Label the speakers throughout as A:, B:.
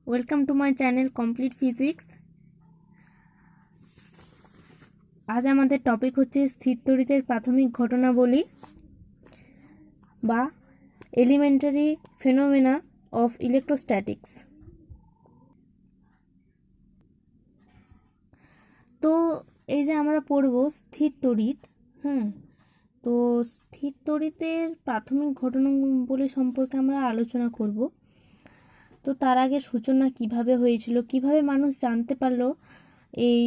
A: Welcome to my channel complete physics. আজ আমাদের topic হচ্ছে স্থির তড়িতের প্রাথমিক ঘটনাবলী বা এলিমেন্টারি ফেনোমেনা অফ ইলেকট্রোস্ট্যাটিক্স। তো এই যে আমরা পড়ব স্থির তড়িৎ, হ্যাঁ, তো স্থির তড়িতের প্রাথমিক ঘটনাবলী সম্পর্কে আমরা আলোচনা করব। তো তার আগে সূচনা কিভাবে হয়েছিল, কিভাবে মানুষ জানতে পারলো এই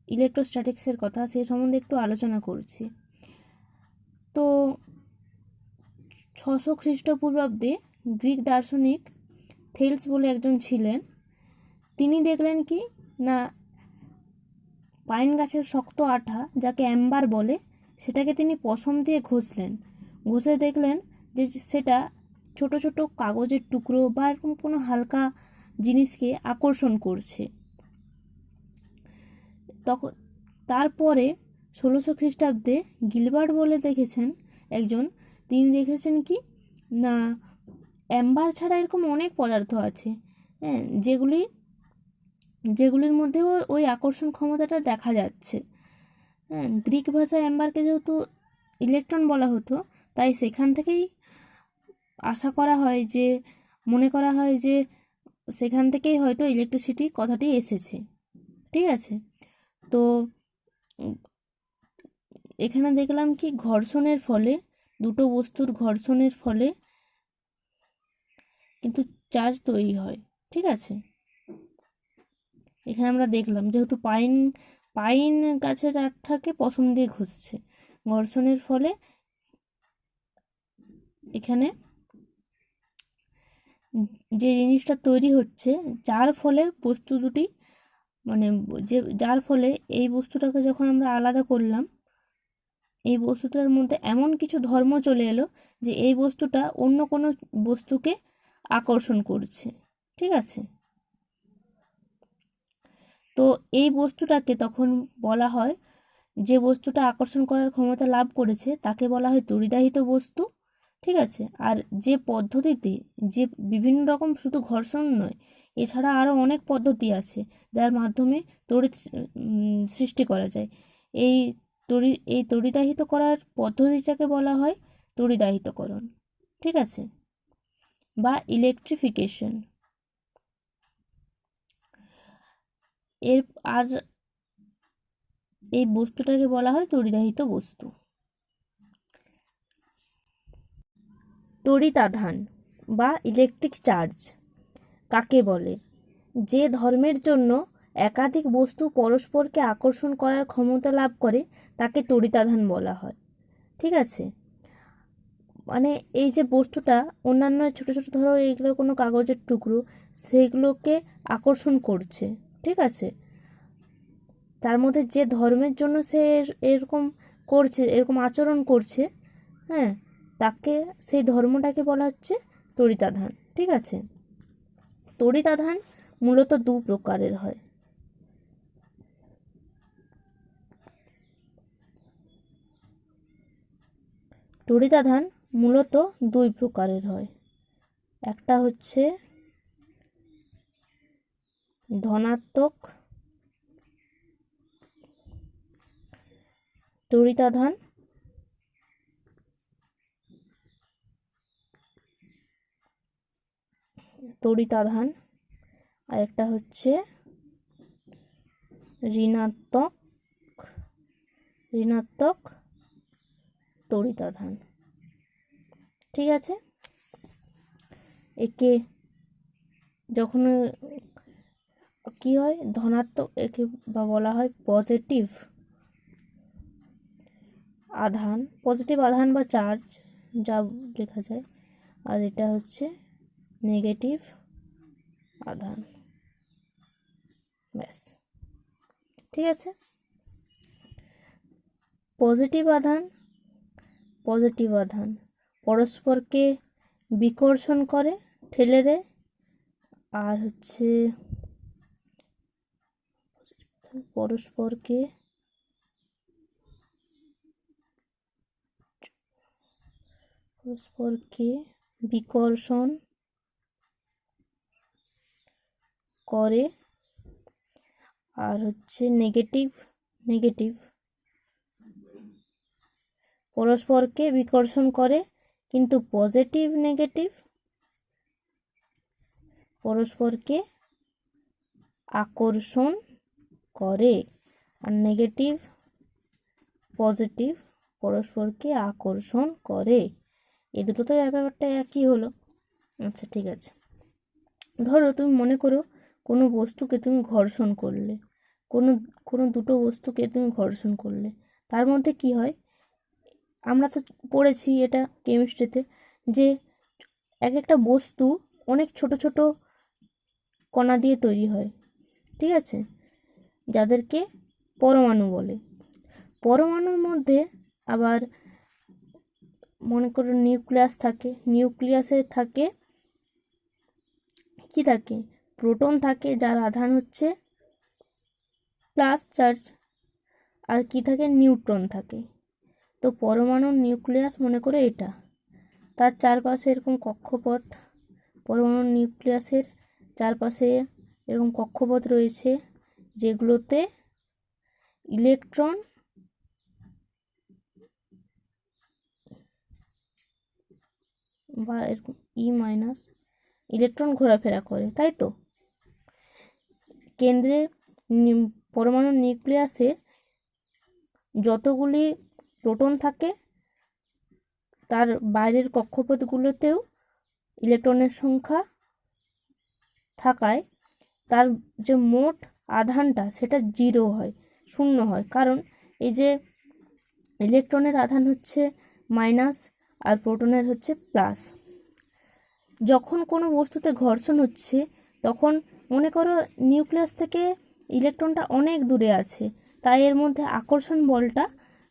A: ইলেকট্রোস্ট্যাটিক্সের কথা, সে সম্বন্ধে একটু আলোচনা করছি। তো 600 খ্রিস্টপূর্বাব্দে গ্রিক দার্শনিক থেলস বলে একজন ছিলেন। তিনি দেখলেন কি না, পাইন গাছের শক্ত আঠা, যাকে অ্যাম্বার বলে, সেটাকে তিনি পশম দিয়ে ঘষলেন। ঘষে দেখলেন যে সেটা ছোট ছোট কাগজের টুকরো বা এরকম কোনো হালকা জিনিসকে আকর্ষণ করছে। তখন তারপরে 1600 খ্রিস্টাব্দে গিলবার্ট বলে দেখেছেন একজন, তিনি দেখেছেন কি না, অ্যাম্বার ছাড়া এরকম অনেক পদার্থ আছে, হ্যাঁ, যেগুলির মধ্যেও ওই আকর্ষণ ক্ষমতাটা দেখা যাচ্ছে। হ্যাঁ, গ্রিক ভাষায় অ্যাম্বারকে যেহেতু ইলেকট্রন বলা হতো, তাই সেখান থেকেই আশা করা হয় যে, মনে করা হয় যে সেখান থেকেই হয়তো ইলেকট্রিসিটি কথাটি এসেছে। ঠিক আছে, তো এখানে দেখলাম কি ঘর্ষণের ফলে, দুটো বস্তুর ঘর্ষণের ফলে কিন্তু চার্জ তৈরি হয়। ঠিক আছে, এখানে আমরা দেখলাম যেহেতু পাইন গাছের আঠাকে পশম দিয়ে ঘষছে, ঘর্ষণের ফলে এখানে যে জিনিসটা তৈরি হচ্ছে, যার ফলে বস্তু দুটি মানে যার ফলে এই বস্তুটাকে যখন আমরা আলাদা করলাম, এই বস্তুটার মধ্যে এমন কিছু ধর্ম চলে এলো যে এই বস্তুটা অন্য কোনো বস্তুকে আকর্ষণ করছে। ঠিক আছে, তো এই বস্তুটাকে তখন বলা হয়, যে বস্তুটা আকর্ষণ করার ক্ষমতা লাভ করেছে তাকে বলা হয় তড়িদাহিত বস্তু। ঠিক আছে, আর যে পদ্ধতিতে, যে বিভিন্ন রকম শুধু ঘর্ষণ নয়, এছাড়া আরও অনেক পদ্ধতি আছে যার মাধ্যমে তড়িৎ সৃষ্টি করা যায়, এই তড়িদাহিত করার পদ্ধতিটাকে বলা হয় তড়িদাহিতকরণ। ঠিক আছে, বা ইলেকট্রিফিকেশন। এর আর এই বস্তুটাকে বলা হয় তড়িদাহিত বস্তু। তড়িতাধান বা ইলেকট্রিক চার্জ কাকে বলে? যে ধর্মের জন্য একাধিক বস্তু পরস্পরকে আকর্ষণ করার ক্ষমতা লাভ করে তাকে তড়িতাধান বলা হয়। ঠিক আছে, মানে এই যে বস্তুটা অন্যান্য ছোট ছোট, ধরো এইগুলো কোনো কাগজের টুকরো, সেগুলোকে আকর্ষণ করছে। ঠিক আছে, তার মধ্যে যে ধর্মের জন্য সে এরকম করছে, এরকম আচরণ করছে, হ্যাঁ, তাকে, সেই ধর্মটাকে বলা হচ্ছে তড়িতাধান। ঠিক আছে, তড়িতাধান মূলত দু প্রকারের হয়। তড়িতাধান মূলত দুই প্রকারের হয়। একটা হচ্ছে ধনাত্মক তড়িতাধান, আর একটা হচ্ছে ঋণাত্মক তড়িতাধান। ঠিক আছে, একে যখন কি হয়, ধনাত্মক, একে বা বলা হয় পজিটিভ আধান বা চার্জ, যা লেখা যায়, আর এটা হচ্ছে নেগেটিভ আধান। ব্যাস, ঠিক আছে। পজিটিভ আধান পরস্পরকে বিকর্ষণ করে, ঠেলে দেয়, আর হচ্ছে পরস্পরকে বিকর্ষণ করে, আর হচ্ছে নেগেটিভ নেগেটিভ পরস্পরকে বিকর্ষণ করে, কিন্তু পজিটিভ নেগেটিভ পরস্পরকে আকর্ষণ করে, আর নেগেটিভ পজিটিভ পরস্পরকে আকর্ষণ করে। এই দুটো তো ব্যাপারটা একই হলো। আচ্ছা ঠিক আছে, ধরো তুমি মনে করো কোনো বস্তুকে তুমি ঘর্ষণ করলে, কোনো কোনো দুটো বস্তুকে তুমি ঘর্ষণ করলে, তার মধ্যে কি হয়, আমরা তো পড়েছি এটা কেমিস্ট্রিতে, যে এক একটা বস্তু অনেক ছোট ছোট কণা দিয়ে তৈরি হয়, ঠিক আছে, যাদেরকে পরমাণু বলে। পরমাণুর মধ্যে আবার মনে করো নিউক্লিয়াস থাকে, নিউক্লিয়াসে থাকে কি থাকে, প্রোটন থাকে, যার আধান হচ্ছে প্লাস চার্জ, আর কি থাকে, নিউট্রন থাকে। তো পরমাণুর নিউক্লিয়াস মনে করে এটা, তার চারপাশে এরকম কক্ষপথ, পরমাণুর নিউক্লিয়াসের চারপাশে এরকম কক্ষপথ রয়েছে, যেগুলোতে ইলেকট্রন বা এরকম E- ইলেকট্রন ঘোরাফেরা করে, তাই তো। কেন্দ্রে পরমাণুর নিউক্লিয়াসে যতগুলি প্রোটন থাকে, তার বাইরের কক্ষপথগুলোতেও ইলেকট্রনের সংখ্যা থাকায় তার যে মোট আধানটা সেটা 0 হয়, 0 হয়। কারণ এই যে ইলেকট্রনের আধান হচ্ছে মাইনাস আর প্রোটনের হচ্ছে প্লাস। যখন কোনো বস্তুতে ঘর্ষণ হচ্ছে, তখন মনে করো নিউক্লিয়াস থেকে ইলেকট্রনটা অনেক দূরে আছে, তাই এর মধ্যে আকর্ষণ বলটা,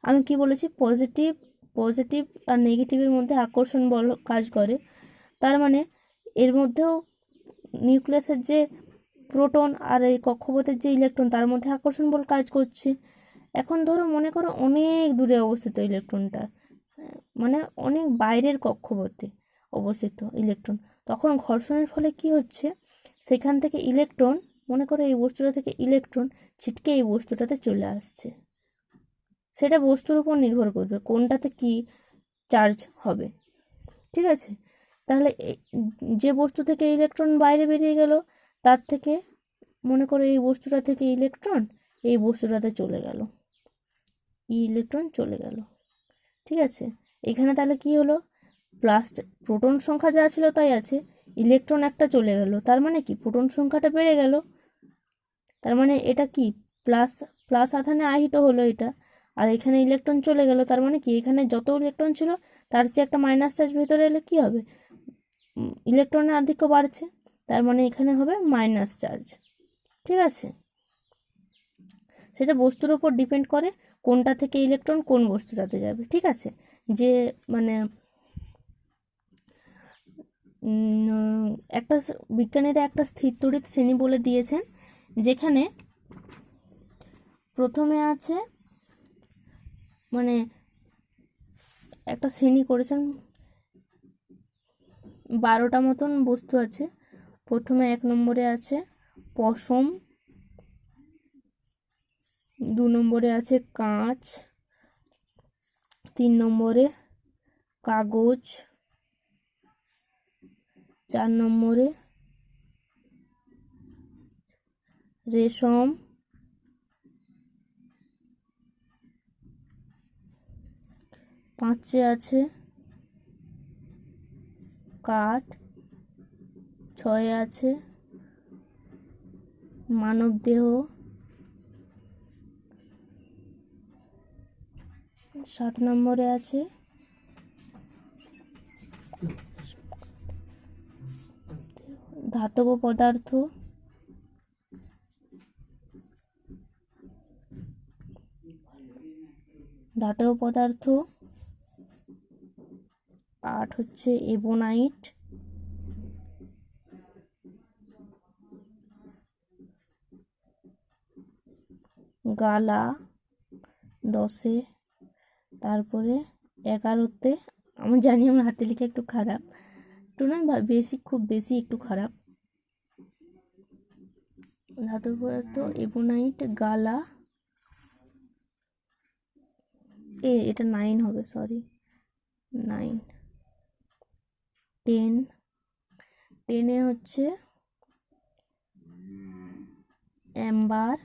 A: আমি কি বলেছি, পজিটিভ পজিটিভ আর নেগেটিভের মধ্যে আকর্ষণ বল কাজ করে। তার মানে এর মধ্যেও নিউক্লিয়াসের যে প্রোটন আর এই কক্ষপথের যে ইলেকট্রন, তার মধ্যে আকর্ষণ বল কাজ করছে। এখন ধরো মনে করো অনেক দূরে অবস্থিত ইলেকট্রনটা, মানে অনেক বাইরের কক্ষপথে অবস্থিত ইলেকট্রন, তখন ঘর্ষণের ফলে কি হচ্ছে, সেখান থেকে ইলেকট্রন, মনে করো এই বস্তুটা থেকে ইলেকট্রন ছিটকে এই বস্তুটাতে চলে আসছে। সেটা বস্তুর উপর নির্ভর করবে কোনটাতে কি চার্জ হবে, ঠিক আছে। তাহলে যে বস্তু থেকে ইলেকট্রন বাইরে বেরিয়ে গেল, তার থেকে মনে করো এই বস্তুটা থেকে ইলেকট্রন এই বস্তুটাতে চলে গেল, ইলেকট্রন চলে গেল, ঠিক আছে। এখানে তাহলে কি হলো, প্লাস প্রোটন সংখ্যা যা ছিল তাই আছে, ইলেকট্রন একটা চলে গেল, তার মানে কি প্রোটন সংখ্যাটা বেড়ে গেল, তার মানে এটা কি প্লাস প্লাস আধানে আহিত হলো এটা। আর এখানে ইলেকট্রন চলে গেল, তার মানে কি এখানে যত ইলেকট্রন ছিল তার চেয়ে একটা মাইনাস চার্জ ভেতরে এলে কি হবে, ইলেকট্রনের আধিক্য বাড়ছে, তার মানে এখানে হবে মাইনাস চার্জ, ঠিক আছে। সেটা বস্তুর উপর ডিপেন্ড করে কোনটা থেকে ইলেকট্রন কোন বস্তুটাতে যাবে, ঠিক আছে। যে মানে একটা বিজ্ঞানীরা একটা স্থির তড়িৎ শ্রেণী বলে দিয়েছেন, যেখানে প্রথমে আছে, মানে একটা শ্রেণী করেছেন, 12টা মতন বস্তু আছে। প্রথমে 1 নম্বরে আছে পশম, 2 নম্বরে আছে কাঁচ, 3 নম্বরে কাগজ, 4 নম্বরে রেশম, 5 আছে কাঠ, 6 আছে মানবদেহ, 7 নম্বরে আছে ধাতব পদার্থ, 8 হচ্ছে এবোনাইট, 10 10-এ, তারপরে 11-তে, আমি জানি আমার হাতে লেখা একটু খারাপ, একটু না বেশি, খুব বেশি একটু খারাপ, ধাতব পদার্থ এবোনাইট, গালা, এটা 9 হবে, সরি 9। 10, 10-এ হচ্ছে অ্যাম্বার,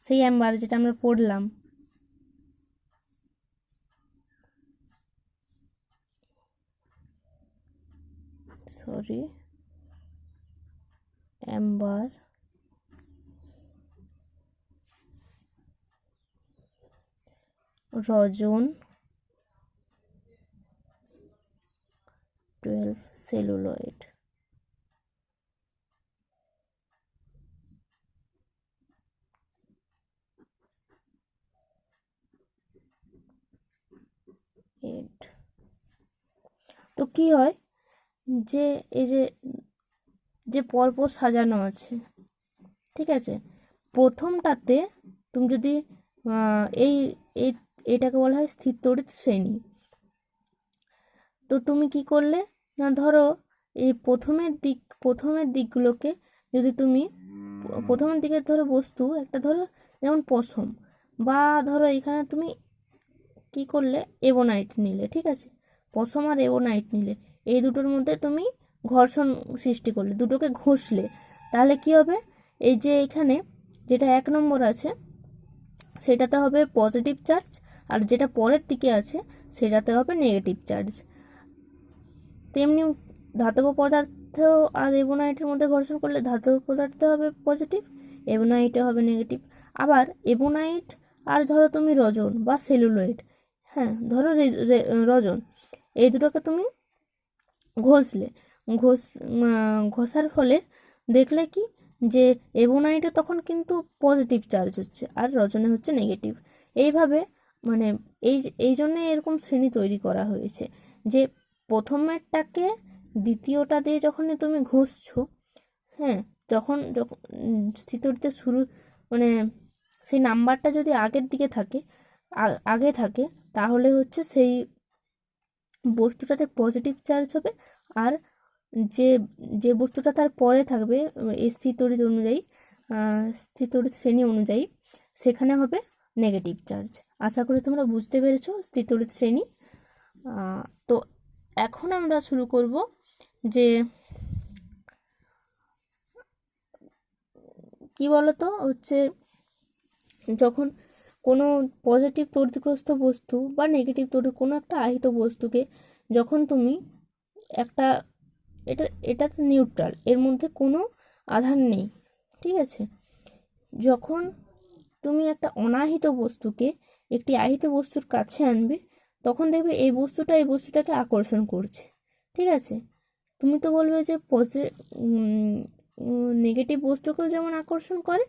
A: সেই অ্যাম্বার যেটা আমরা পড়লাম। সরি, অ্যাম্বার, রজন, 12 সেলুলয়েড। তো কি হয় যে এই যে যে পরপর সাজানো আছে, ঠিক আছে, প্রথমটাতে তুমি যদি এই এটাকে বলা হয় স্থির তড়িৎ শ্রেণী। তো তুমি কি করলে না, ধরো এই প্রথমের দিকগুলোকে যদি তুমি প্রথমের দিকে ধরো বস্তু একটা, ধরো যেমন পশম, বা ধরো এখানে তুমি কি করলে এবোনাইট নিলে, ঠিক আছে, পশম আর এবোনাইট নিলে, এই দুটোর মধ্যে তুমি ঘর্ষণ সৃষ্টি করলে, দুটোকে ঘষলে, তাহলে কি হবে, এই যে এখানে যেটা 1 নম্বর আছে সেটাতে হবে পজিটিভ চার্জ, আর যেটা পরের দিকে আছে সেটাতে হবে নেগেটিভ চার্জ। তেমনি ধাতব পদার্থ আর এবোনাইটের মধ্যে ঘর্ষণ করলে ধাতব পদার্থে হবে পজিটিভ, এবোনাইটে হবে নেগেটিভ। আবার এবোনাইট আর ধরো তুমি রজন বা সেলুলয়েড, হ্যাঁ ধরো রজন, এই দুটোকে তুমি ঘষলে, ঘষার ফলে দেখলে কি যে এবোনাইটে তখন কিন্তু পজিটিভ চার্জ হচ্ছে আর রজনে হচ্ছে নেগেটিভ। এইভাবে মানে এই জন্যে এরকম শ্রেণী তৈরি করা হয়েছে যে প্রথমেরটাকে দ্বিতীয়টা দিয়ে যখন তুমি ঘষছো, হ্যাঁ, যখন স্থিতরিতে শুরু মানে সেই নাম্বারটা যদি আগের দিকে থাকে, আগে থাকে, তাহলে হচ্ছে সেই বস্তুটাতে পজিটিভ চার্জ হবে, আর যে যে বস্তুটা তার পরে থাকবে এই স্থিতরিত অনুযায়ী, স্থিতরিত শ্রেণী অনুযায়ী, সেখানে হবে নেগেটিভ চার্জ। আশা করি তোমরা বুঝতে পেরেছো স্থিতরিত শ্রেণী। তো এখন আমরা শুরু করব যে কি বলতো হচ্ছে, যখন কোনো পজিটিভ তড়িৎগ্রস্ত বস্তু বা নেগেটিভ তড়িৎ কোনো একটা আহিত বস্তুকে যখন তুমি একটা, এটা নিউট্রাল, এর মধ্যে কোনো আধান নেই, ঠিক আছে, যখন তুমি একটা অনাহিত বস্তুকে একটি আহিত বস্তুর কাছে আনবে, তখন দেখবে এই বস্তুটাকে আকর্ষণ করছে, ঠিক আছে। তুমি তো বলবে যে নেগেটিভ বস্তুকেও যেমন আকর্ষণ করে,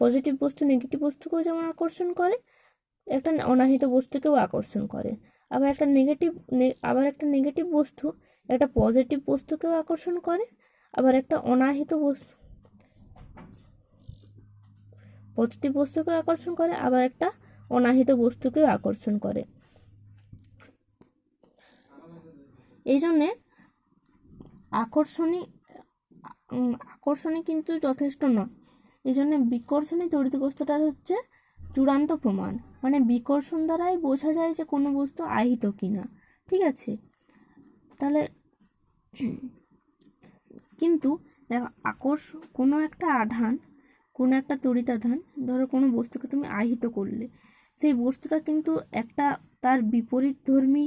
A: পজিটিভ বস্তু নেগেটিভ বস্তুকেও যেমন আকর্ষণ করে, একটা অনাহিত বস্তুকেও আকর্ষণ করে। আবার একটা নেগেটিভ বস্তু একটা পজিটিভ বস্তুকেও আকর্ষণ করে, আবার একটা অনাহিত বস্তু পজিটিভ বস্তুকেও আকর্ষণ করে, আবার একটা অনাহিত বস্তুকেও আকর্ষণ করে। এই জন্যে আকর্ষণী কিন্তু যথেষ্ট নয়, এই জন্য বিকর্ষণী তড়িৎগ্রস্তটার হচ্ছে চূড়ান্ত প্রমাণ, মানে বিকর্ষণ দ্বারাই বোঝা যায় যে কোনো বস্তু আহিত কিনা, ঠিক আছে। তাহলে কিন্তু কোনো একটা আধান, কোনো একটা তড়িতাধান, ধরো কোনো বস্তুকে তুমি আহিত করলে, সেই বস্তুটা কিন্তু একটা তার বিপরীতধর্মী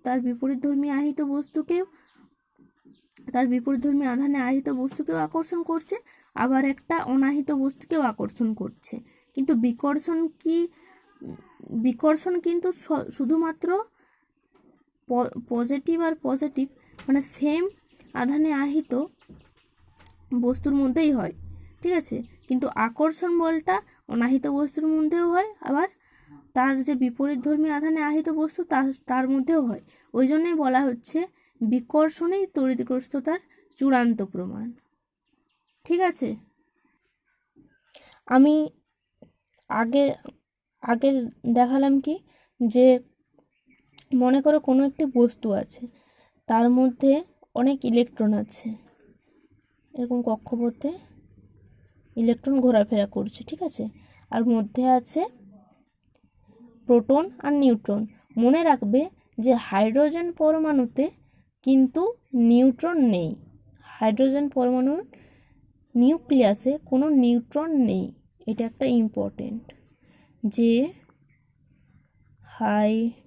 A: তার বিপরীতধর্মী আহিত বস্তুকেও, তার বিপরীতধর্মী আধানে আহিত বস্তুকেও আকর্ষণ করছে, আবার একটা অনাহিত বস্তুকেও আকর্ষণ করছে। কিন্তু বিকর্ষণ কিন্তু শুধুমাত্র পজিটিভ আর পজিটিভ মানে সেম আধানে আহিত বস্তুর মধ্যেই হয়, ঠিক আছে, কিন্তু আকর্ষণ বলটা অনাহিত বস্তুর মধ্যেও হয়, আবার তার যে বিপরীতধর্মী আধানে আহিত বস্তু তার মধ্যেও হয়। ওই জন্যই বলা হচ্ছে বিকর্ষণই তড়িৎগ্রস্ততার চূড়ান্ত প্রমাণ, ঠিক আছে। আমি আগে দেখালাম কি যে মনে করো কোনো একটি বস্তু আছে, তার মধ্যে অনেক ইলেকট্রন আছে, এরকম কক্ষপথে ইলেকট্রন ঘোরাফেরা করছে, ঠিক আছে। আর মধ্যে আছে প্রোটন আর নিউট্রন। মনে রাখবে যে হাইড্রোজেন পরমাণুতে কিন্তু নিউট্রন নেই। হাইড্রোজেন পরমাণুর নিউক্লিয়াসে কোনো নিউট্রন নেই, এটা একটা ইম্পর্টেন্ট। যে হাইড্রোজেন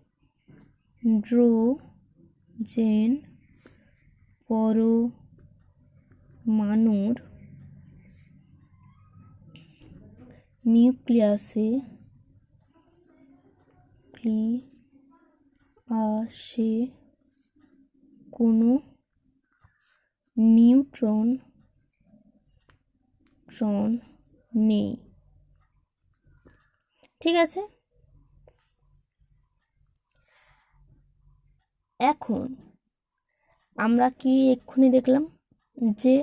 A: পরমাণুর নিউক্লিয়াসে কোনো নিউট্রন নেই, ঠিক আছে। এখন আমরা কি এক্ষুনি দেখলাম যে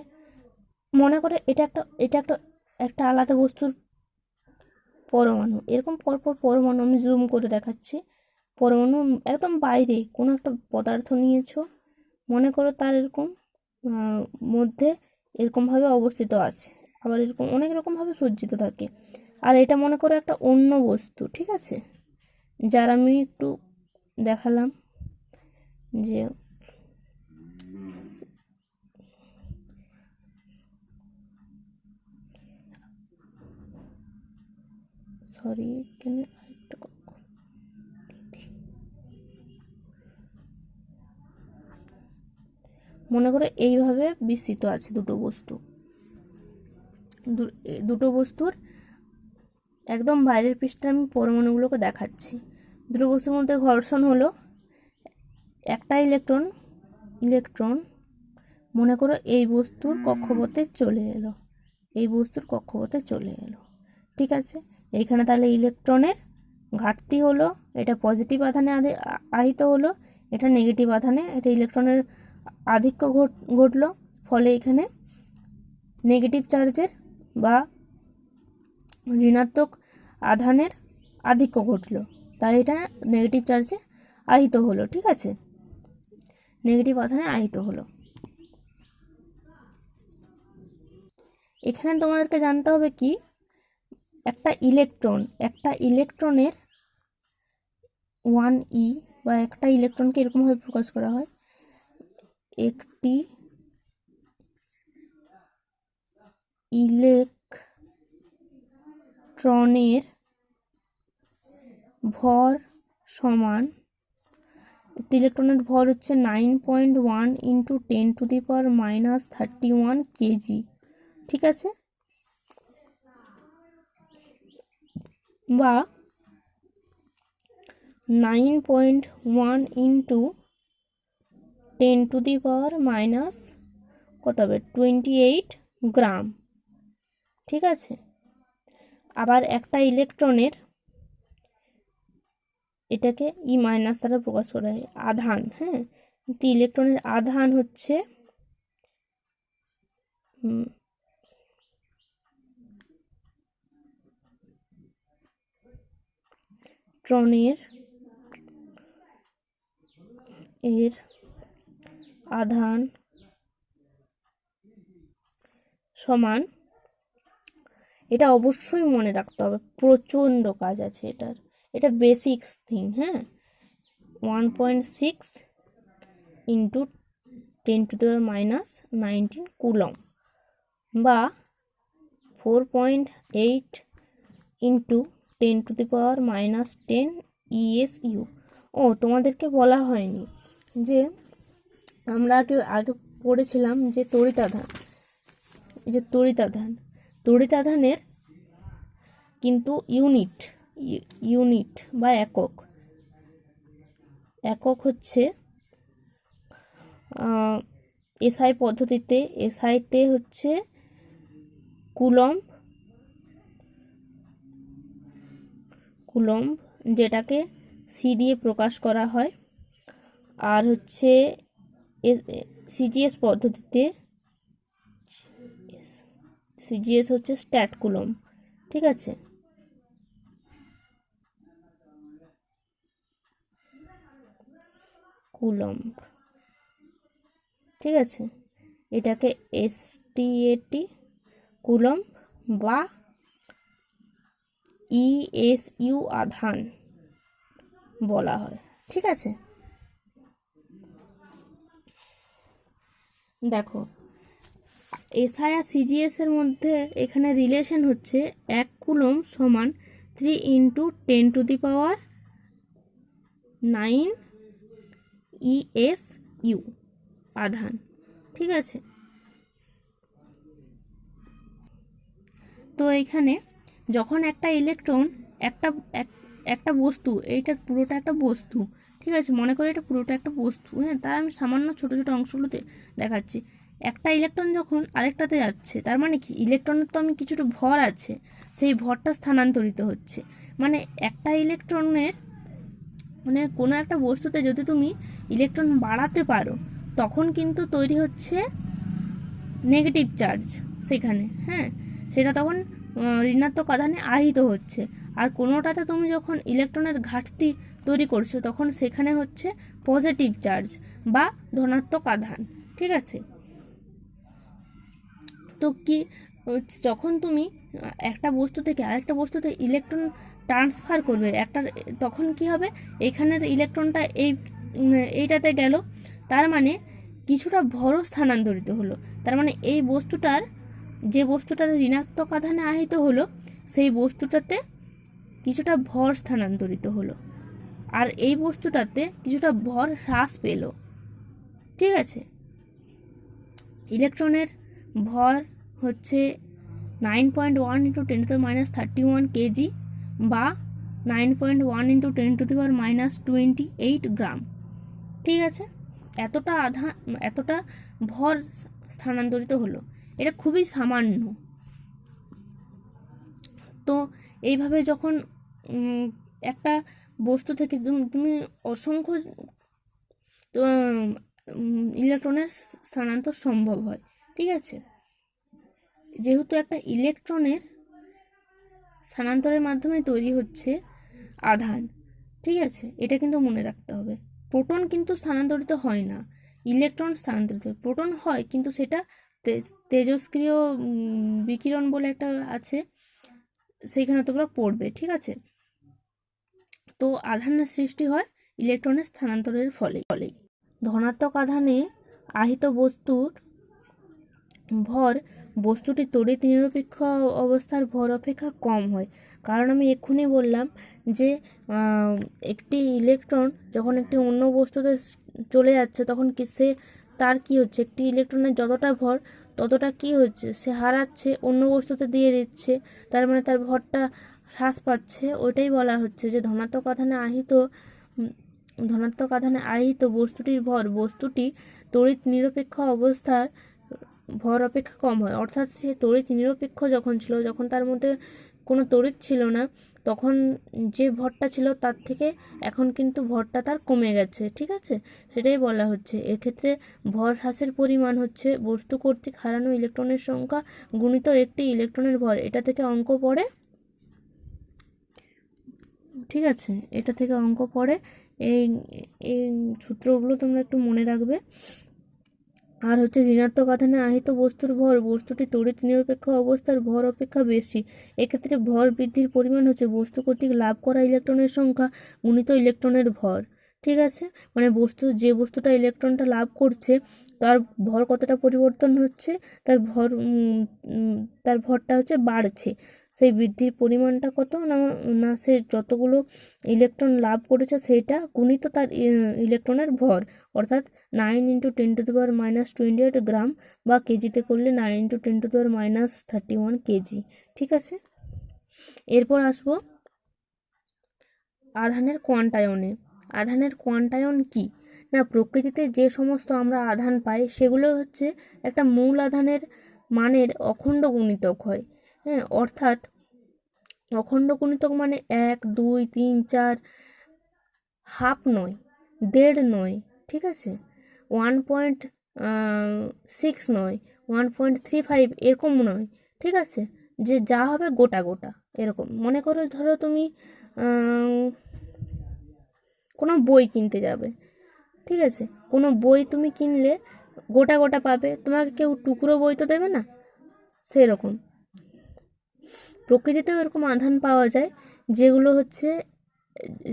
A: মনে করে এটা একটা আলাদা বস্তুর পরমাণু, এরকম পরপর পরমাণু আমি জুম করে দেখাচ্ছি। পরমাণু একদম বাইরে কোনো একটা পদার্থ নিয়েছো, মনে করো তার এরকম মধ্যে এরকমভাবে অবস্থিত আছে, আবার এরকম অনেক রকমভাবে সজ্জিত থাকে। আর এটা মনে করো একটা অন্য বস্তু, ঠিক আছে, যার আমি একটু দেখালাম যে সরি এখানে আরেকটা মনে করো এইভাবে বিস্তৃত আছে দুটো বস্তুর একদম বাইরের পৃষ্ঠে আমি পরমাণুগুলোকে দেখাচ্ছি। দুটো বস্তুর মধ্যে ঘর্ষণ হলো, একটা ইলেকট্রন মনে করো এই বস্তুর কক্ষপথে চলে এলো, ঠিক আছে। এইখানে তাহলে ইলেকট্রনের ঘাটতি হলো, এটা পজিটিভ আধানে আহিত হলো, এটা নেগেটিভ আধানে, এটা ইলেকট্রনের আধিক্য ঘটলো, ফলে এখানে নেগেটিভ চার্জের বা ঋণাত্মক আধানের আধিক্য ঘটলো, তাই এটা নেগেটিভ চার্জে আহিত হলো, ঠিক আছে, নেগেটিভ আধানে আহিত হলো। এখানে তোমাদেরকে জানতে হবে কি, একটা ইলেকট্রনের 1e বা একটা ইলেকট্রনকে এরকমভাবে প্রকাশ করা হয়, একটি ইলেকট্রনের ভর সমান, একটি ইলেকট্রনের ভর হচ্ছে 9.1 × 10⁻³ কেজি, ঠিক আছে, বা 9.1 × 10⁻28 গ্রাম, ঠিক আছে। আবার একটা ইলেকট্রনের, এটাকে ই মাইনাস দ্বারা প্রকাশ করা হয়, আধান, হ্যাঁ, একটি ইলেকট্রনের আধান হচ্ছে ট্রনের এর আধান সমান, এটা অবশ্যই মনে রাখতে হবে, প্রচণ্ড কাজ আছে এটার, এটা বেসিক্স থিং, হ্যাঁ, 1.6 × 10⁻19 কুলম বা 4.8 × 10⁻10 ESU। ও তোমাদেরকে বলা হয়নি যে আমরা আগে পড়েছিলাম যে তড়িতাধানের কিন্তু ইউনিট বা একক হচ্ছে এসআই পদ্ধতিতে, এসআইতে হচ্ছে কুলম্ব, যেটাকে সি দিয়ে প্রকাশ করা হয়, আর হচ্ছে সিজিএস পদ্ধতিতে হচ্ছে স্ট্যাট কুলম্ব, ঠিক আছে। ঠিক আছে, এটাকে STAT কুলম্ব বা ESU আধান বলা হয়। ঠিক আছে, দেখো SI আর CGS এর মধ্যে এখানে রিলেশন হচ্ছে 1 কুলম্ব সমান 3 × 10⁹ ESU আধান। ঠিক আছে, তো এখানে যখন একটা ইলেকট্রন একটা বস্তু, এইটা পুরোটা একটা বস্তু, ঠিক আছে, মনে করি এটা পুরোটা একটা বস্তু, হ্যাঁ, তার আমি সামান্য ছোট ছোট অংশগুলোতে দেখাচ্ছি। একটা ইলেকট্রন যখন আরেকটাতে যাচ্ছে, তার মানে কি ইলেকট্রনের তো আমি কিছুটা ভর আছে, সেই ভরটা স্থানান্তরিত হচ্ছে। মানে একটা ইলেকট্রনের মানে কোনো একটা বস্তুতে যদি তুমি ইলেকট্রন বাড়াতে পারো, তখন কিন্তু তৈরি হচ্ছে নেগেটিভ চার্জ সেখানে, হ্যাঁ, সেটা তখন ঋণাত্মক আধানে আহিত হচ্ছে। আর কোনোটাতে তুমি যখন ইলেকট্রনের ঘাটতি তৈরি করছো, তখন সেখানে হচ্ছে পজিটিভ চার্জ বা ধনাত্মক আধান। ঠিক আছে, তো কি যখন তুমি একটা বস্তু থেকে আরেকটা বস্তুতে ইলেকট্রন ট্রান্সফার করবে তখন কি হবে, এখানের ইলেকট্রনটা এইটাতে গেল, তার মানে কিছুটা ভরও স্থানান্তরিত হলো। তার মানে এই যে বস্তুটার ঋণাত্মক আধানে আহিত হলো, সেই বস্তুটাতে কিছুটা ভর স্থানান্তরিত হলো, আর এই বস্তুটাতে কিছুটা ভর হ্রাস পেল। ঠিক আছে, ইলেকট্রনের ভর হচ্ছে 9.1 × 10⁻³ কেজি বা 9.1 × 10⁻28 গ্রাম। ঠিক আছে, এতটা ভর স্থানান্তরিত হলো, এটা খুবই সামান্য। তো এইভাবে যখন একটা বস্তু থেকে তুমি অসংখ্য ইলেকট্রনের স্থানান্তর সম্ভব হয়। ঠিক আছে, যেহেতু একটা ইলেকট্রনের স্থানান্তরের মাধ্যমে তৈরি হচ্ছে আধান। ঠিক আছে, এটা কিন্তু মনে রাখতে হবে। প্রোটন কিন্তু স্থানান্তরিত হয় না, ইলেকট্রন স্থানান্তরিত হয়। প্রোটন হয়, কিন্তু সেটা তেজস্ক্রিয় বিকিরণ বলে একটা আছে, সেইখানে তোমরা পড়বে। ঠিক আছে, তো আধানের সৃষ্টি হয় ইলেকট্রনের স্থানান্তরের ফলেই। ধনাত্মক আধানে আহিত বস্তুর ভর বস্তুটি তড়িৎ নিরপেক্ষ অবস্থার ভর অপেক্ষা কম হয়। কারণ আমি এক্ষুনি বললাম যে একটি ইলেকট্রন যখন একটি অন্য বস্তুতে চলে যাচ্ছে, তখন তার কি হচ্ছে, একটি ইলেকট্রনের যতটা ভর ততটা কি হচ্ছে, সে হারাচ্ছে, অন্য বস্তুতে দিয়ে দিচ্ছে, তার মানে তার ভরটা হ্রাস পাচ্ছে। ওইটাই বলা হচ্ছে যে ধনাত্মক আধানে আহিত বস্তুটির ভর বস্তুটি তড়িৎ নিরপেক্ষ অবস্থার ভর অপেক্ষা কম হয়। অর্থাৎ সে তড়িৎ নিরপেক্ষ যখন ছিল, যখন তার মধ্যে কোনো তড়িৎ ছিল না, তখন যে ভরটা ছিল তার থেকে এখন কিন্তু ভরটা তার কমে গেছে। ঠিক আছে, সেটাই বলা হচ্ছে। এক্ষেত্রে ভর হ্রাসের পরিমাণ হচ্ছে বস্তু কর্তৃক হারানো ইলেকট্রনের সংখ্যা গুণিত একটি ইলেকট্রনের ভর। এটা থেকে অঙ্ক পড়ে। ঠিক আছে, এটা থেকে অঙ্ক পড়ে। এই এই সূত্রগুলো তোমরা একটু মনে রাখবে। আর হচ্ছে ঋণাত্মক আধানে আহিত বস্তুর ভর বস্তুটি তড়িৎ নিরপেক্ষ অবস্থার ভর অপেক্ষা বেশি। এক্ষেত্রে ভর বৃদ্ধির পরিমাণ হচ্ছে বস্তু কর্তৃক লাভ করা ইলেকট্রনের সংখ্যা গুণিত ইলেকট্রনের ভর। ঠিক আছে, মানে যে বস্তুটা ইলেকট্রনটা লাভ করছে, তার ভর কতটা পরিবর্তন হচ্ছে, তার ভরটা হচ্ছে বাড়ছে। সেই বৃদ্ধির পরিমাণটা কত না সে যতগুলো ইলেকট্রন লাভ করেছে সেইটা গুণিত তার ইলেকট্রনের ভর, অর্থাৎ 9 × 10⁻28 গ্রাম বা কেজিতে করলে 9 × 10⁻31 কেজি। ঠিক আছে, এরপর আসবো আধানের কোয়ান্টায়নে। আধানের কোয়ান্টায়ন কি না, প্রকৃতিতে যে সমস্ত আমরা আধান পাই সেগুলো হচ্ছে একটা মূল আধানের মানের অখণ্ড গুণিতক হয়। হ্যাঁ, অর্থাৎ অখণ্ড গুণিতক মানে 1, 2, 3, 4, হাফ নয়, দেড় নয়। ঠিক আছে, 1.6 নয়, 1.35 এরকম নয়। ঠিক আছে, যে যা হবে গোটা গোটা এরকম। মনে করো, ধরো তুমি কোনো বই কিনতে যাবে। ঠিক আছে, কোনো বই তুমি কিনলে, গোটা গোটা পাবে, তোমাকে কেউ টুকরো বই তো দেবে না। সেরকম প্রকৃতিতেও এরকম আধান পাওয়া যায়, যেগুলো হচ্ছে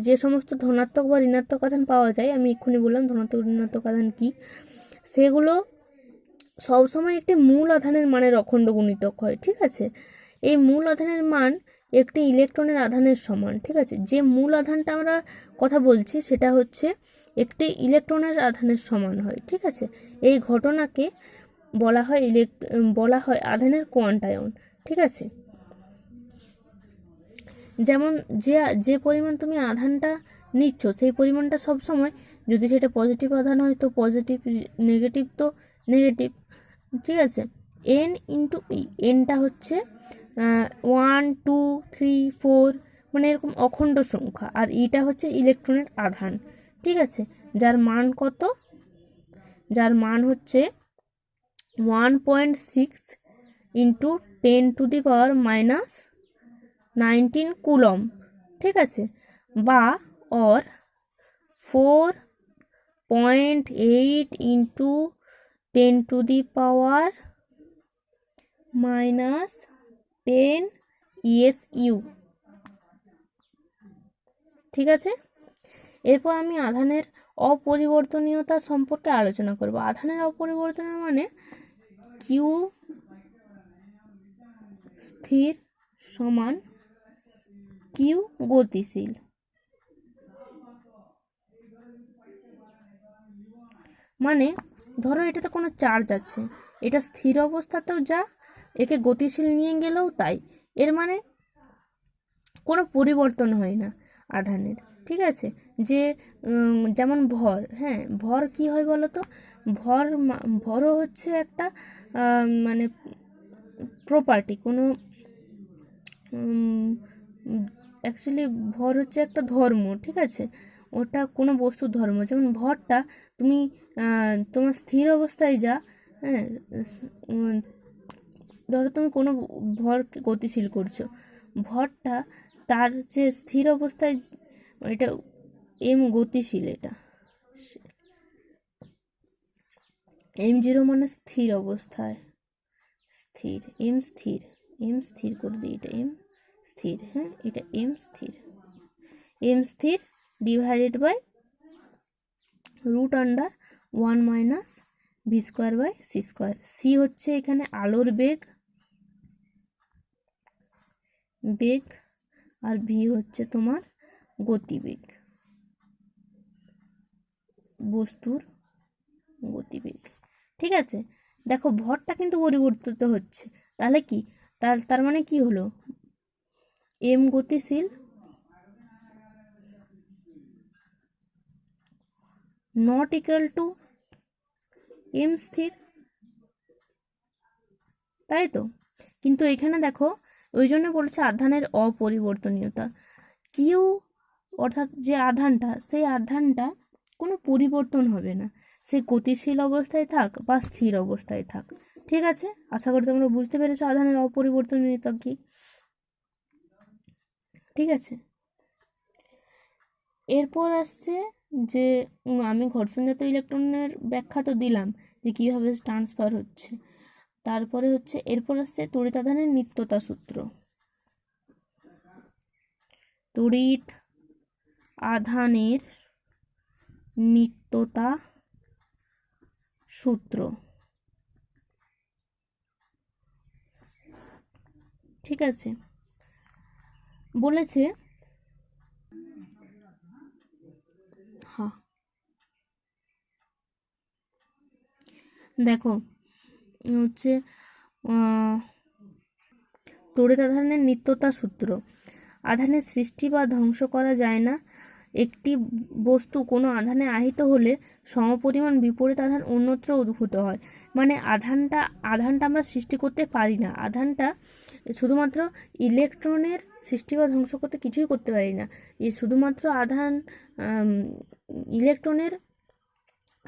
A: যে সমস্ত ধনাত্মক বা ঋণাত্মক আধান পাওয়া যায়, আমি এক্ষুনি বললাম ধনাত্মক ঋণাত্মক আধান কি, সেগুলো সবসময় একটি মূল আধানের মানের অখণ্ড গুণিতক হয়। ঠিক আছে, এই মূল আধানের মান একটি ইলেকট্রনের আধানের সমান। ঠিক আছে, যে মূল আধানটা আমরা কথা বলছি সেটা হচ্ছে একটি ইলেকট্রনের আধানের সমান হয়। ঠিক আছে, এই ঘটনাকে বলা হয় আধানের কোয়ান্টায়ন। ঠিক আছে, যেমন যে যে পরিমাণ তুমি আধানটা নিচ্ছ সেই পরিমাণটা সবসময়, যদি সেটা পজিটিভ আধান হয় তো পজিটিভ, নেগেটিভ তো নেগেটিভ। ঠিক আছে, এন ইন্টু ই, এনটা হচ্ছে 1 2 3 4, মানে এরকম অখণ্ড সংখ্যা, আর ইটা হচ্ছে ইলেকট্রনের আধান। ঠিক আছে, যার মান কত, যার মান হচ্ছে 1.6 ইন্টু 10⁻⁻19 কুলম। ঠিক আছে, বা অর 4.8 ইন্টু 10⁻⁻10 ESU। ঠিক আছে, এরপর আমি আধানের অপরিবর্তনীয়তা সম্পর্কে আলোচনা করব। আধানের অপরিবর্তনীয় মানে কিউ স্থির সমান কিউ গতিশীল। মানে ধরো এটাতে কোনো চার্জ আছে, এটা স্থির অবস্থাতেও যা, একে গতিশীল নিয়ে গেলেও তাই, এর মানে কোনো পরিবর্তন হয় না আধানের। ঠিক আছে, যে যেমন ভর, হ্যাঁ ভর কি হয় বলো তো, ভরও হচ্ছে একটা মানে প্রপার্টি, কোনো অ্যাকচুয়ালি ভর হচ্ছে একটা ধর্ম। ঠিক আছে, ওটা কোনো বস্তুর ধর্ম। যেমন ভরটা তুমি তোমার স্থির অবস্থায় যা, হ্যাঁ ধরো তুমি কোনো ভরকে গতিশীল করছো, ভরটা তার যে স্থির অবস্থায়, এটা এম গতিশীল, এটা M0 মানে স্থির অবস্থায়, স্থির, এম স্থির করে দিই, এটা এম স্থির, হ্যাঁ এটা এম স্থির ডিভাইডেড বাই √1 - v²/c²। সি হচ্ছে এখানে আলোর বেগ, আর ভি হচ্ছে তোমার গতিবেগ, বস্তুর গতিবেগ। ঠিক আছে, দেখো ভরটা কিন্তু পরিবর্তিত হচ্ছে, তাহলে কি, তার মানে কি হলো, এম গতিশীল নট ইকুয়াল টু এম স্থির, তাই তো। কিন্তু এখানে দেখো, ওই জন্য বলছে আধানের অপরিবর্তনীয়তা। কিউ অর্থাৎ যে আধানটা, সেই আধানটা কোনো পরিবর্তন হবে না, সে গতিশীল অবস্থায় থাক বা স্থির অবস্থায় থাক। ঠিক আছে, আশা করি তোমরা বুঝতে পেরেছো আধানের অপরিবর্তনীয়তা কি। ঠিক আছে, এরপর আসছে যে আমি ঘর্ষণজাত ইলেকট্রনের ব্যাখ্যা তো দিলাম যে কীভাবে ট্রান্সফার হচ্ছে, তারপরে হচ্ছে এরপর আসছে তড়িৎ আধানের নিত্যতা সূত্র। তড়িৎ আধানের নিত্যতা সূত্র। ঠিক আছে, বলেছে হ্যাঁ দেখো হচ্ছে তড়িৎ আধানের নিত্যতা সূত্র। আধানের সৃষ্টি বা ধ্বংস করা যায় না। একটি বস্তু কোনো আধানে আহিত হলে সমপরিমাণ বিপরীত আধান অন্যত্র উদ্ভূত হয়। মানে আধানটা আমরা সৃষ্টি করতে পারি না, আধানটা শুধুমাত্র ইলেকট্রনের সৃষ্টি বা ধ্বংস করতে কিছুই করতে পারি না, এই শুধুমাত্র আধান ইলেকট্রনের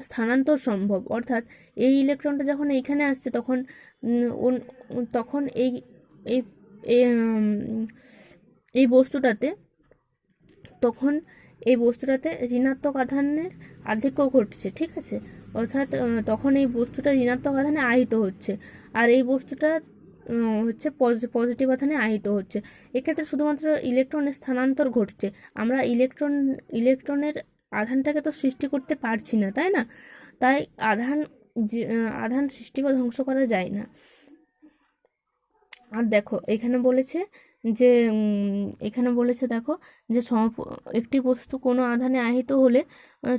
A: স্থানান্তর সম্ভব। অর্থাৎ এই ইলেকট্রনটা যখন এইখানে আসছে তখন এই এই বস্তুটাতে তখন এই বস্তুটাতে ঋণাত্মক আধানের আধিক্য ঘটছে, ঠিক আছে, অর্থাৎ তখন এই বস্তুটা ঋণাত্মক আধানে আহিত হচ্ছে, আর এই বস্তুটা হচ্ছে পজিটিভ আধানে আহিত হচ্ছে। এক্ষেত্রে শুধুমাত্র ইলেকট্রনের স্থানান্তর ঘটছে, আমরা ইলেকট্রনের আধানটাকে তো সৃষ্টি করতে পারছি না, তাই না? তাই আধান সৃষ্টি বা ধ্বংস করা যায় না। আর দেখো এখানে বলেছে যে দেখো যে একটি বস্তু কোনো আধানে আহিত হলে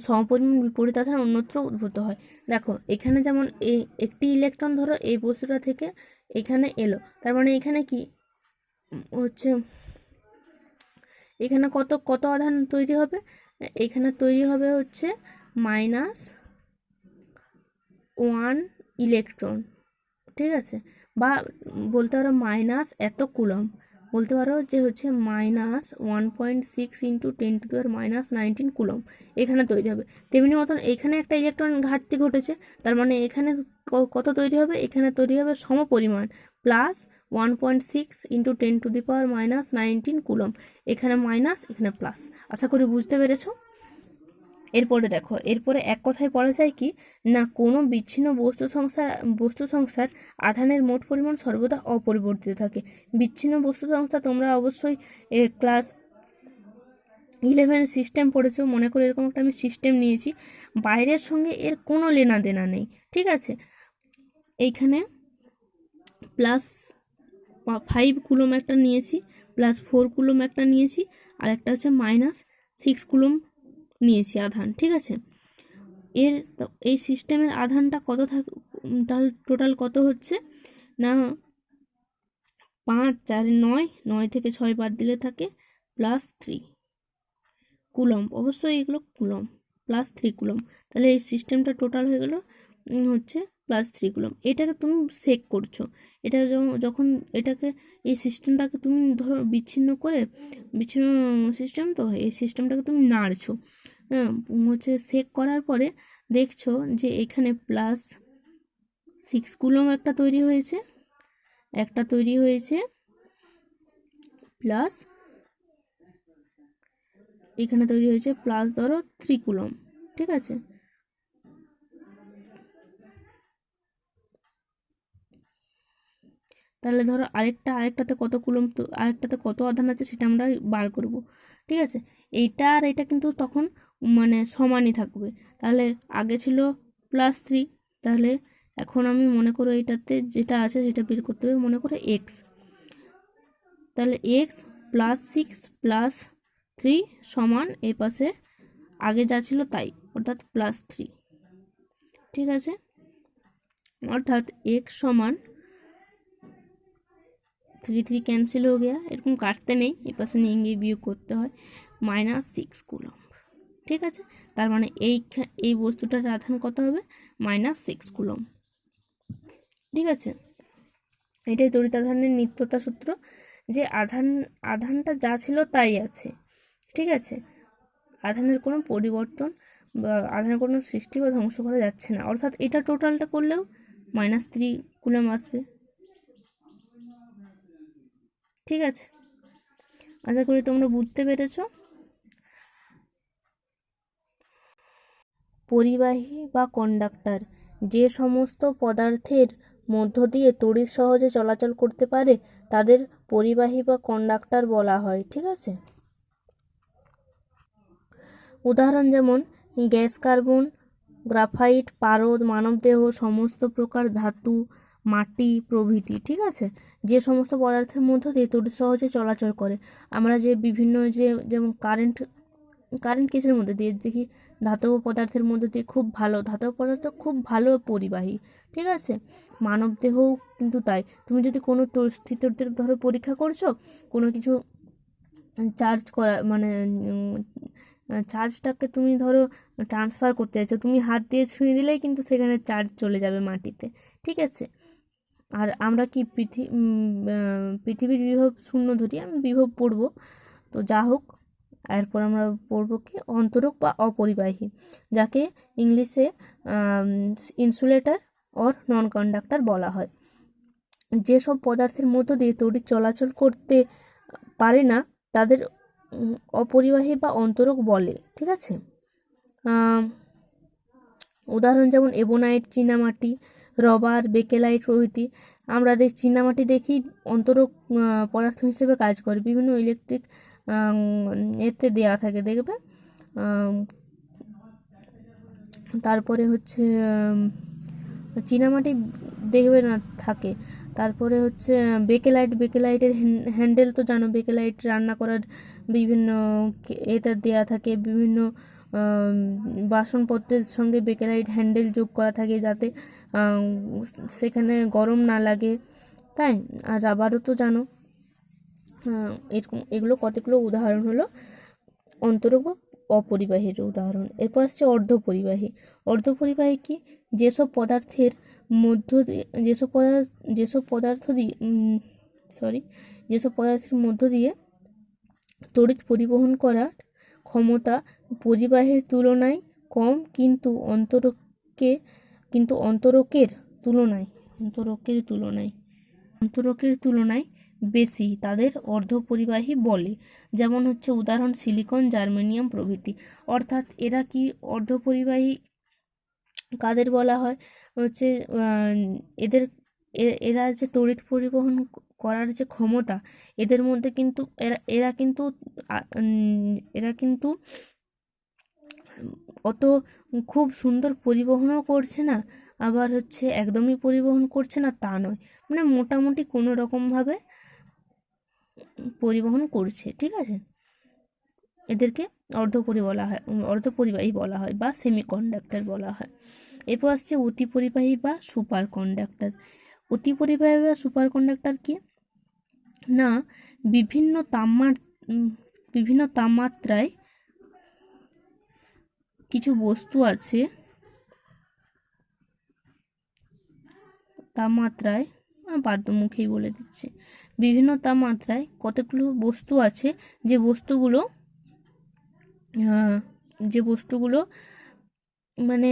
A: সমপরিমাণ বিপরীত আধান অন্যত্র উদ্ভূত হয়। দেখো এখানে যেমন এই একটি ইলেকট্রন ধরো এই বস্তুটা থেকে এখানে এলো, তার মানে এখানে কি হচ্ছে, এখানে কত কত আধান তৈরি হবে, এখানে তৈরি হবে হচ্ছে -1 ইলেকট্রন, ঠিক আছে, বা বলতে পারো মাইনাস এত কুলম, বলতে পারো যে হচ্ছে -1.6 × 10⁻⁻19 কুলম এখানে তৈরি হবে। তেমনি মতন এখানে একটা ইলেকট্রন ঘাটতি ঘটেছে, তার মানে এখানে কত তৈরি হবে, এখানে তৈরি হবে সমপরিমাণ +1.6 × 10⁻⁻19 কুলম, এখানে মাইনাস এখানে প্লাস। আশা করি বুঝতে পেরেছো। এরপরে দেখো, এরপরে এক কথায় বলা যায় কি না, কোনো বিচ্ছিন্ন বস্তু সংখ্যার আধানের মোট পরিমাণ সর্বদা অপরিবর্তিত থাকে। বিচ্ছিন্ন বস্তু সংখ্যা তোমরা অবশ্যই ক্লাস 11 সিস্টেম পড়েছো, মনে করে এরকম একটা আমি সিস্টেম নিয়েছি, বাইরের সঙ্গে এর কোনো লেনা দেনা নেই, ঠিক আছে। এইখানে +5 কুলম একটা নিয়েছি, +4 কুলম একটা নিয়েছি, আর একটা হচ্ছে -6 কুলম নিয়েছি আধান, ঠিক আছে। এই সিস্টেমের আধানটা কত থাকে, টোটাল কত হচ্ছে না 5 4 9, 9 থেকে 6 বাদ দিলে থাকে +3 কুলম, অবশ্যই এগুলো কুলম, +3 কুলম। তাহলে এই সিস্টেমটা টোটাল হয়ে গেল হচ্ছে +3 কুলম। এটাকে তুমি সেক করছো, এটা যখন এটাকে এই সিস্টেমটাকে তুমি ধরো বিচ্ছিন্ন সিস্টেম, তো এই সিস্টেমটাকে তুমি নাড়ছো, হচ্ছে সেক করার পরে দেখছো যে এখানে +6 কুলম একটা তৈরি হয়েছে, প্লাস এখানে তৈরি হয়েছে প্লাস ধরো 3 কুলম, ঠিক আছে। তাহলে ধরো আরেকটাতে কত কুলম, তো আরেকটাতে কত আধান আছে সেটা আমরা বার করব, ঠিক আছে। এইটা আর এটা কিন্তু তখন মানে সমানই থাকবে। তাহলে আগে ছিল +3, তাহলে এখন আমি মনে করো এটাতে যেটা আছে সেটা বের করতে হবে, মনে করো এক্স, তাহলে এক্স +6 +3 সমান এই পাশে আগে যা ছিল তাই, অর্থাৎ +3, ঠিক আছে। অর্থাৎ এক্স সমান 3 3 कैंसिल हो गया, এরকম কাটতে নেই, এই পাশে নিয়ে গিয়ে বিয়োগ করতে হয়, -6 কুলম, ঠিক আছে। তার মানে এই বস্তুটার আধান কত হবে, -6 কুলম, ঠিক আছে। এটাই তড়িতাধানের নিত্যতা সূত্র, যে আধানটা যা ছিল তাই আছে, ঠিক আছে, আধানের কোনো পরিবর্তন বা আধানের কোনো সৃষ্টি বা ধ্বংস করা যাচ্ছে না, অর্থাৎ এটা টোটালটা করলেও -3 কুলম আসবে, ঠিক আছে। আশা করি তোমরা বুঝতে পেরেছ। পরিবাহী বা কন্ডাক্টর যে সমস্ত পদার্থের মধ্য দিয়ে তড়িৎ সহজে চলাচল করতে পারে তাদের পরিবাহী বা কন্ডাক্টর বলা হয়, ঠিক আছে। উদাহরণ যেমন গ্যাস, কার্বন, গ্রাফাইট, পারদ, মানবদেহ, সমস্ত প্রকার ধাতু, মাটি প্রভৃতি, ঠিক আছে। যে সমস্ত পদার্থের মধ্য দিয়ে তড়িৎ সহজে চলাচল করে, আমরা যে বিভিন্ন যেমন কারেন্ট কিসের মধ্যে দিয়ে দেখি, ধাতব পদার্থের মধ্যে দিয়ে ধাতব পদার্থ খুব ভালো পরিবাহী, ঠিক আছে। মানবদেহও কিন্তু তাই। তুমি যদি কোনো স্থিতদের ধরো পরীক্ষা করছো, কোনো কিছু চার্জ করা মানে চার্জটাকে তুমি ধরো ট্রান্সফার করতে চাইছো, তুমি হাত দিয়ে ছুঁয়ে দিলেই কিন্তু সেখানে চার্জ চলে যাবে মাটিতে, ঠিক আছে। আর আমরা কি পৃথিবীর বিভব শূন্য ধরি, আমি বিভব পড়বো, তো যা হোক, এরপর আমরা পড়বো কি অন্তরক বা অপরিবাহী, যাকে ইংলিশে ইনসুলেটর অর নন কন্ডাক্টর বলা হয়। যেসব পদার্থের মধ্য দিয়ে তড়িৎ চলাচল করতে পারে না তাদের অপরিবাহী বা অন্তরক বলে। ঠিক আছে, উদাহরণ যেমন এবোনাইট, চীনামাটি, রবার, বেকেলাইট প্রভৃতি। আমরা চীনামাটি দেখি অন্তরক পদার্থ হিসেবে কাজ করে, বিভিন্ন ইলেকট্রিক এতে দেওয়া থাকে দেখবে। তারপরে হচ্ছে চীনামাটি দেখবে না থাকে। তারপরে হচ্ছে বেকেলাইটের হ্যান্ডেল তো জানো, বেকেলাইট রান্না করার বিভিন্ন এতে দেওয়া থাকে, বিভিন্ন বাসনপত্রের সঙ্গে বেকেলাইট হ্যান্ডেল যোগ করা থাকে যাতে সেখানে গরম না লাগে, তাই। আর রাবারও তো জানো। এরকম এগুলো কতগুলো উদাহরণ হলো অন্তরক বা অপরিবাহীর উদাহরণ। এরপর আসছে অর্ধপরিবাহী। অর্ধপরিবাহী কি? যেসব পদার্থের মধ্য দিয়ে যেসব পদার্থের মধ্য দিয়ে তড়িৎ পরিবহন করার ক্ষমতা পরিবাহীর তুলনায় কম, কিন্তু অন্তরকের তুলনায় বেশি, তাদের অর্ধপরিবাহী বলে। যেমন হচ্ছে উদাহরণ সিলিকন, জার্মেনিয়াম প্রভৃতি। অর্থাৎ এরা কি অর্ধপরিবাহী কাদের বলা হয়? হচ্ছে এরা যে তড়িৎ পরিবহন করার যে ক্ষমতা, এদের মধ্যে কিন্তু এরা কিন্তু অত খুব সুন্দর পরিবহনও করছে না, আবার হচ্ছে একদমই পরিবহন করছে না তা নয়, মানে মোটামুটি কোনো রকমভাবে পরিবহন করছে। ঠিক আছে, এদেরকে অর্ধপরিবাহী বলা হয় বা সেমিকন্ডাক্টর বলা হয়। এরপর আসছে অতিপরিবাহী বা সুপার কন্ডাক্টর। অতিপরিবাহী বা সুপার কন্ডাক্টর কি না, বিভিন্ন তাপমাত্রায় কিছু বস্তু আছে, বাদ্যমুখেই বলে দিচ্ছে, বিভিন্ন তাপমাত্রায় কতগুলো বস্তু আছে যে বস্তুগুলো মানে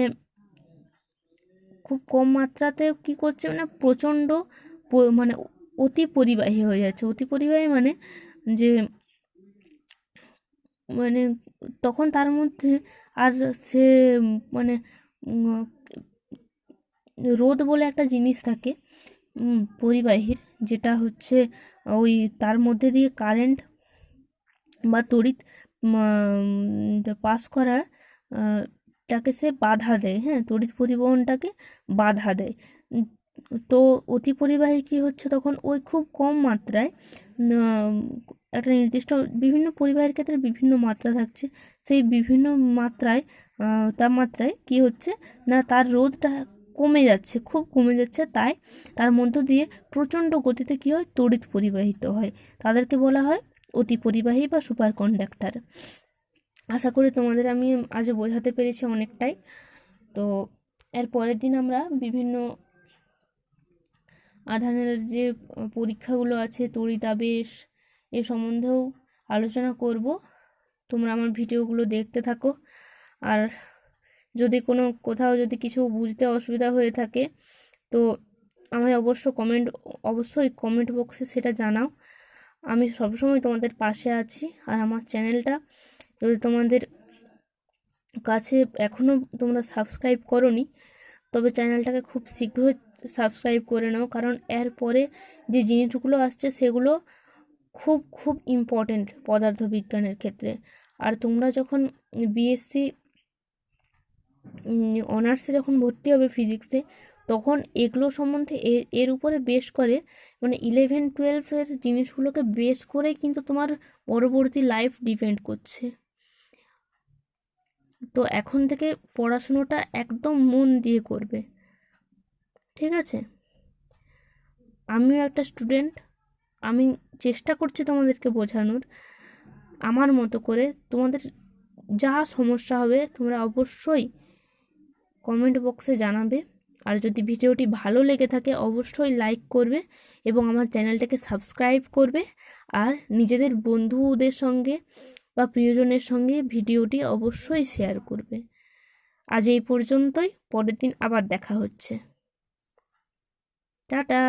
A: খুব কম মাত্রাতে কি করছে, মানে প্রচণ্ড মানে অতি পরিবাহী হয়ে যাচ্ছে। অতি পরিবাহী মানে যে মানে তখন তার মধ্যে আর সে মানে রোদ বলে একটা জিনিস থাকে পরিবাহীর, যেটা হচ্ছে ওই তার মধ্যে দিয়ে কারেন্ট বা তড়িৎ পাস করার টাকে সে বাধা দেয়, হ্যাঁ, তড়িৎ পরিবহনটাকে বাধা দেয়। তো অতি পরিবাহী কি হচ্ছে তখন ওই খুব কম মাত্রায় একটা নির্দিষ্ট, বিভিন্ন পরিবাহের ক্ষেত্রে বিভিন্ন মাত্রা থাকছে, সেই বিভিন্ন তাপমাত্রায় কি হচ্ছে না, তার রোধটা খুব কমে যাচ্ছে, তাই তার মধ্য দিয়ে প্রচণ্ড গতিতে কি হয়, তড়িৎ পরিবাহিত হয়। তাদেরকে বলা হয় অতি পরিবাহী বা সুপার কন্ডাক্টর। আশা করি তোমাদের আমি আজ বোঝাতে পেরেছি অনেকটাই। তো এর পরের দিন আমরা বিভিন্ন আধানের যে পরীক্ষাগুলো আছে, তড়িতাবেশ, এ সম্বন্ধেও আলোচনা করব। তোমরা আমার ভিডিওগুলো দেখতে থাকো, আর যদি কোথাও যদি কিছু বুঝতে অসুবিধা হয়ে থাকে তো আমায় অবশ্যই কমেন্ট বক্সে সেটা জানাও। আমি সবসময় তোমাদের পাশে আছি। আর আমার চ্যানেলটা যদি তোমাদের কাছে এখনও তোমরা সাবস্ক্রাইব করোনি, তবে চ্যানেলটাকে খুব শীঘ্রই সাবস্ক্রাইব করে নাও, কারণ এর পরে যে জিনিসগুলো আসছে সেগুলো খুব খুব ইম্পর্টেন্ট পদার্থবিজ্ঞানের ক্ষেত্রে। আর তোমরা যখন বিএসসি অনার্সে যখন ভর্তি হবে ফিজিক্সে, তখন এগুলো সম্বন্ধে এর উপরে বেস করে, মানে 11-12 জিনিসগুলোকে বেস করেই কিন্তু তোমার পরবর্তী লাইফ ডিপেন্ড করছে। তো এখন থেকে পড়াশুনোটা একদম মন দিয়ে করবে, ঠিক আছে? আমিও একটা স্টুডেন্ট, আমি চেষ্টা করছি তোমাদেরকে বোঝানোর আমার মতো করে। তোমাদের যা সমস্যা হবে তোমরা অবশ্যই কমেন্ট বক্সে জানাবে। আর যদি ভিডিওটি ভালো লেগে থাকে অবশ্যই লাইক করবে এবং আমার চ্যানেলটাকে সাবস্ক্রাইব করবে, আর নিজেদের বন্ধুদের সঙ্গে বা প্রিয়জনের সঙ্গে ভিডিওটি অবশ্যই শেয়ার করবে। আজ এই পর্যন্তই, পরের দিন আবার দেখা হচ্ছে। টাটা।